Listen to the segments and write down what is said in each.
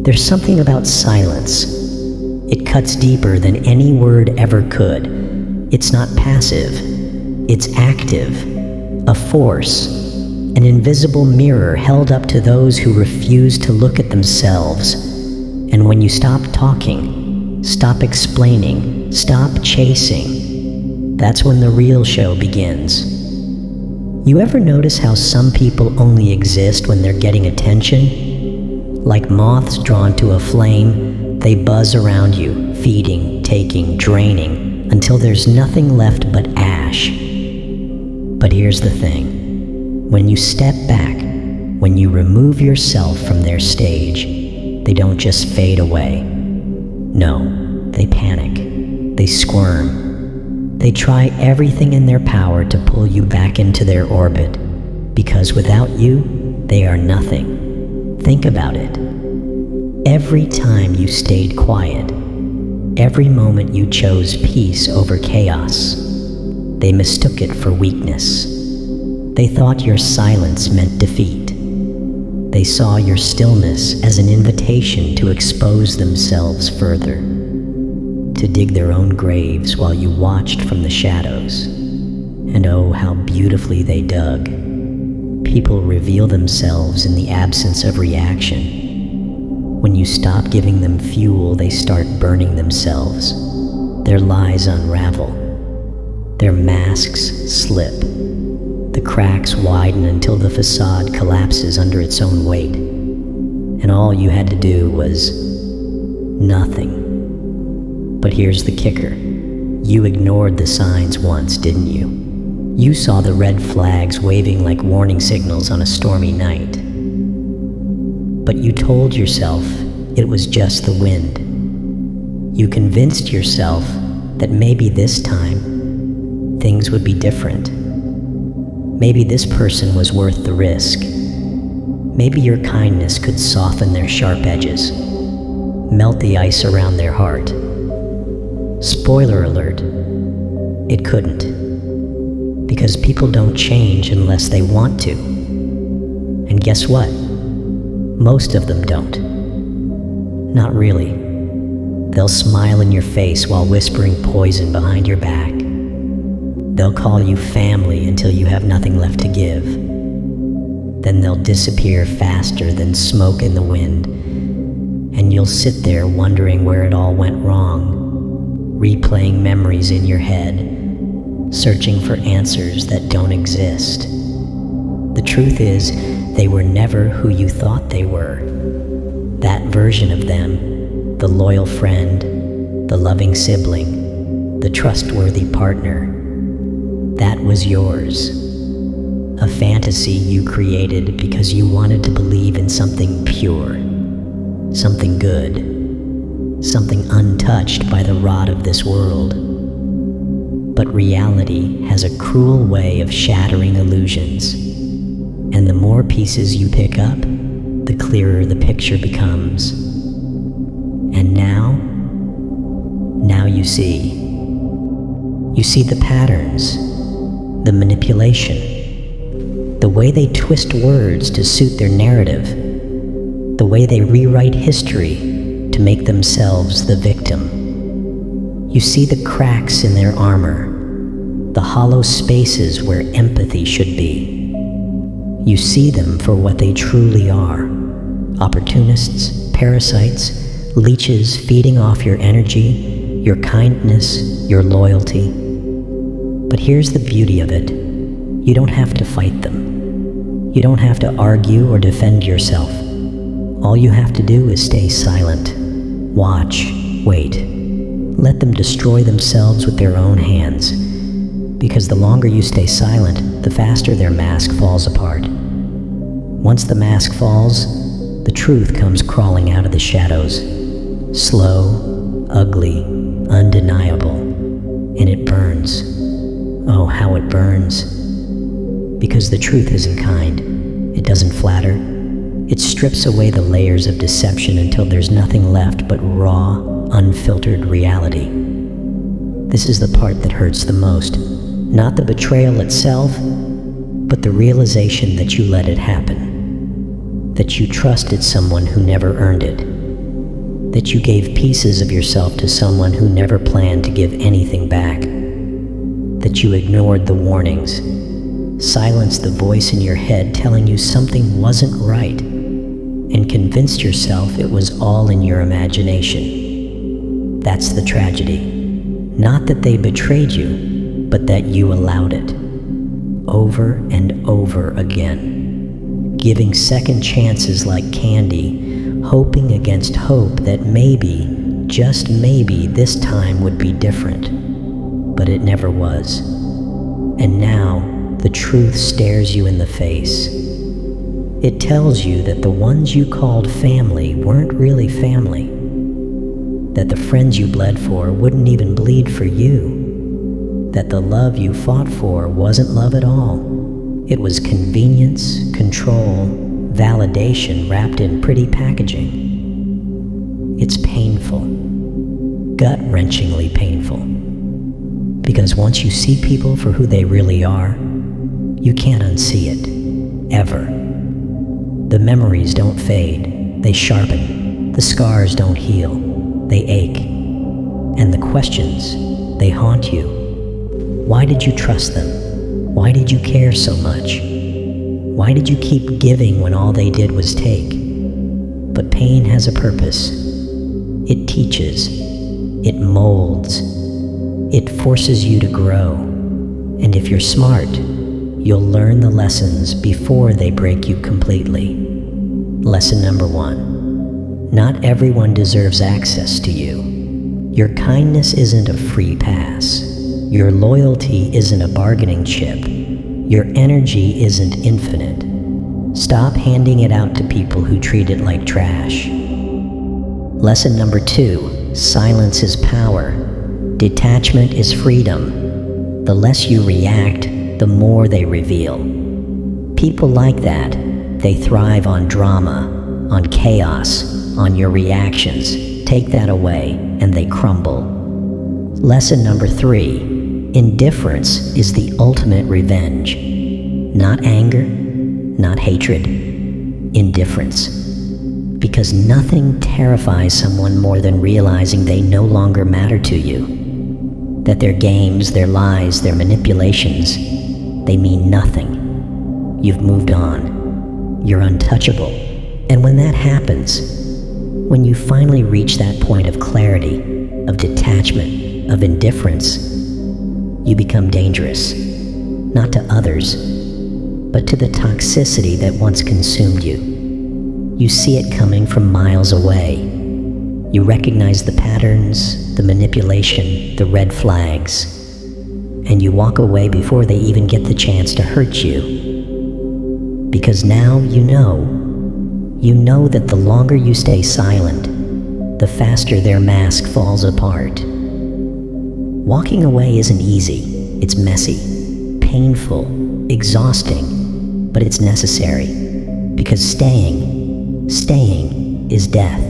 There's something about silence. It cuts deeper than any word ever could. It's not passive. It's active. A force. An invisible mirror held up to those who refuse to look at themselves. And when you stop talking, stop explaining, stop chasing, that's when the real show begins. You ever notice how some people only exist when they're getting attention? Like moths drawn to a flame, they buzz around you, feeding, taking, draining, until there's nothing left but ash. But here's the thing. When you step back, when you remove yourself from their stage, they don't just fade away. No, they panic. They squirm. They try everything in their power to pull you back into their orbit, because without you, they are nothing. Think about it. Every time you stayed quiet, every moment you chose peace over chaos, they mistook it for weakness. They thought your silence meant defeat. They saw your stillness as an invitation to expose themselves further, to dig their own graves while you watched from the shadows. And oh, how beautifully they dug. People reveal themselves in the absence of reaction. When you stop giving them fuel, they start burning themselves. Their lies unravel. Their masks slip. The cracks widen until the facade collapses under its own weight. And all you had to do was nothing. But here's the kicker. You ignored the signs once, didn't you? You saw the red flags waving like warning signals on a stormy night. But you told yourself it was just the wind. You convinced yourself that maybe this time things would be different. Maybe this person was worth the risk. Maybe your kindness could soften their sharp edges, melt the ice around their heart. Spoiler alert, it couldn't. Because people don't change unless they want to. And guess what? Most of them don't. Not really. They'll smile in your face while whispering poison behind your back. They'll call you family until you have nothing left to give. Then they'll disappear faster than smoke in the wind, and you'll sit there wondering where it all went wrong, replaying memories in your head, searching for answers that don't exist. The truth is, they were never who you thought they were. That version of them, the loyal friend, the loving sibling, the trustworthy partner, that was yours. A fantasy you created because you wanted to believe in something pure, something good, something untouched by the rot of this world. But reality has a cruel way of shattering illusions, and the more pieces you pick up, the clearer the picture becomes. And now you see. You see the patterns, the manipulation, the way they twist words to suit their narrative, the way they rewrite history to make themselves the victim. You see the cracks in their armor, the hollow spaces where empathy should be. You see them for what they truly are: opportunists, parasites, leeches feeding off your energy, your kindness, your loyalty. But here's the beauty of it. You don't have to fight them. You don't have to argue or defend yourself. All you have to do is stay silent. Watch, wait. Let them destroy themselves with their own hands. Because the longer you stay silent, the faster their mask falls apart. Once the mask falls, the truth comes crawling out of the shadows. Slow, ugly, undeniable. And it burns. Oh, how it burns. Because the truth isn't kind. It doesn't flatter. It strips away the layers of deception until there's nothing left but raw, unfiltered reality. This is the part that hurts the most. Not the betrayal itself, but the realization that you let it happen. that you trusted someone who never earned it, that you gave pieces of yourself to someone who never planned to give anything back, that you ignored the warnings, silenced the voice in your head telling you something wasn't right, and convinced yourself it was all in your imagination. That's the tragedy. Not that they betrayed you, but that you allowed it. Over and over again. Giving second chances like candy, hoping against hope that maybe, just maybe, this time would be different. But it never was. And now, the truth stares you in the face. It tells you that the ones you called family weren't really family. That the friends you bled for wouldn't even bleed for you. That the love you fought for wasn't love at all. It was convenience, control, validation wrapped in pretty packaging. It's painful. Gut-wrenchingly painful. Because once you see people for who they really are, you can't unsee it. Ever. The memories don't fade, they sharpen. The scars don't heal, they ache. And the questions, they haunt you. Why did you trust them? Why did you care so much? Why did you keep giving when all they did was take? But pain has a purpose. It teaches. It molds. It forces you to grow. And if you're smart, you'll learn the lessons before they break you completely. Lesson number 1. Not everyone deserves access to you. Your kindness isn't a free pass. Your loyalty isn't a bargaining chip. Your energy isn't infinite. Stop handing it out to people who treat it like trash. Lesson number 2. Silence is power. Detachment is freedom. The less you react, the more they reveal. People like that, they thrive on drama, on chaos, on your reactions. Take that away, and they crumble. Lesson number 3. Indifference is the ultimate revenge. Not anger, not hatred. Indifference. Because nothing terrifies someone more than realizing they no longer matter to you. That their games, their lies, their manipulations, they mean nothing. You've moved on. You're untouchable. And when that happens, when you finally reach that point of clarity, of detachment, of indifference, you become dangerous. Not to others, but to the toxicity that once consumed you. You see it coming from miles away. You recognize the patterns, the manipulation, the red flags, and you walk away before they even get the chance to hurt you. Because now you know that the longer you stay silent, the faster their mask falls apart. Walking away isn't easy. It's messy, painful, exhausting, but it's necessary. Because staying is death.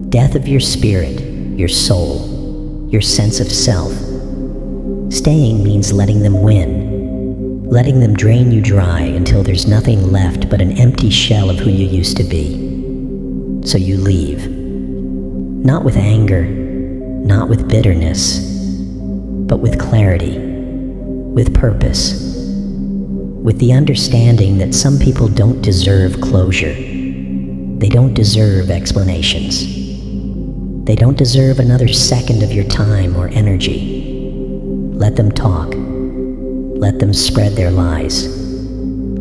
Death of your spirit, your soul, your sense of self. Staying means letting them win, letting them drain you dry until there's nothing left but an empty shell of who you used to be. So you leave. Not with anger, not with bitterness, but with clarity, with purpose, with the understanding that some people don't deserve closure. They don't deserve explanations. They don't deserve another second of your time or energy. Let them talk. Let them spread their lies.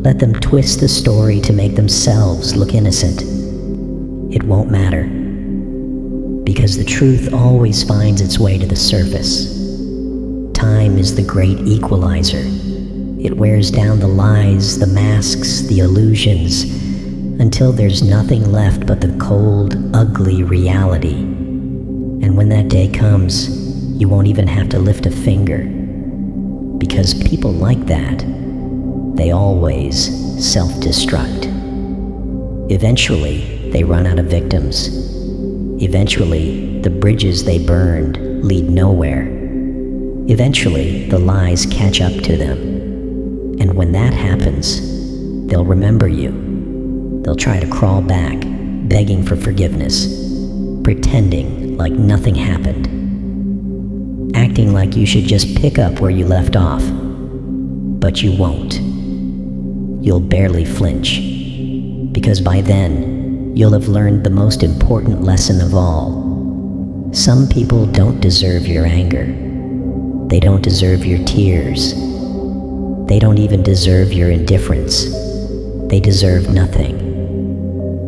Let them twist the story to make themselves look innocent. It won't matter. Because the truth always finds its way to the surface. Time is the great equalizer. It wears down the lies, the masks, the illusions, until there's nothing left but the cold, ugly reality. And when that day comes, you won't even have to lift a finger. Because people like that, they always self-destruct. Eventually, they run out of victims. Eventually, the bridges they burned lead nowhere. Eventually, the lies catch up to them. And when that happens, they'll remember you. They'll try to crawl back, begging for forgiveness, pretending like nothing happened, acting like you should just pick up where you left off. But you won't. You'll barely flinch, because by then, you'll have learned the most important lesson of all. Some people don't deserve your anger. They don't deserve your tears. They don't even deserve your indifference. They deserve nothing.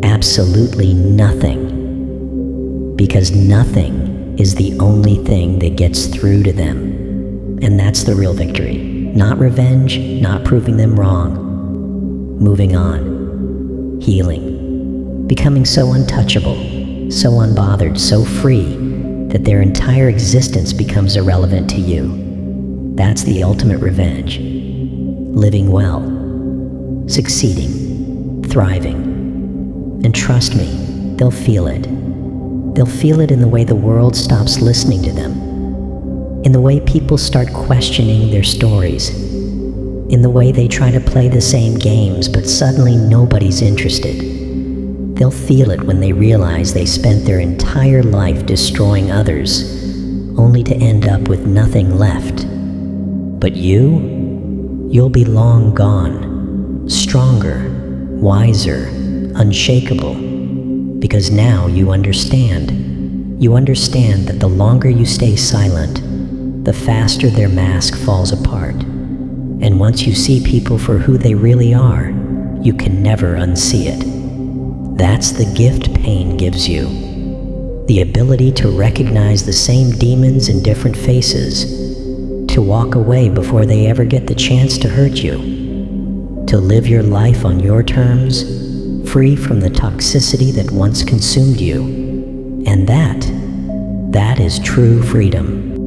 Absolutely nothing. Because nothing is the only thing that gets through to them. And that's the real victory. Not revenge, not proving them wrong. Moving on. Healing. Becoming so untouchable, so unbothered, so free that their entire existence becomes irrelevant to you. That's the ultimate revenge. Living well. Succeeding. Thriving. And trust me, they'll feel it. They'll feel it in the way the world stops listening to them. In the way people start questioning their stories. In the way they try to play the same games, but suddenly nobody's interested. They'll feel it when they realize they spent their entire life destroying others, only to end up with nothing left. But you'll be long gone, stronger, wiser, unshakable, because now you understand. You understand that the longer you stay silent, the faster their mask falls apart. And once you see people for who they really are, you can never unsee it. That's the gift pain gives you. The ability to recognize the same demons in different faces, to walk away before they ever get the chance to hurt you, to live your life on your terms, free from the toxicity that once consumed you. And that is true freedom.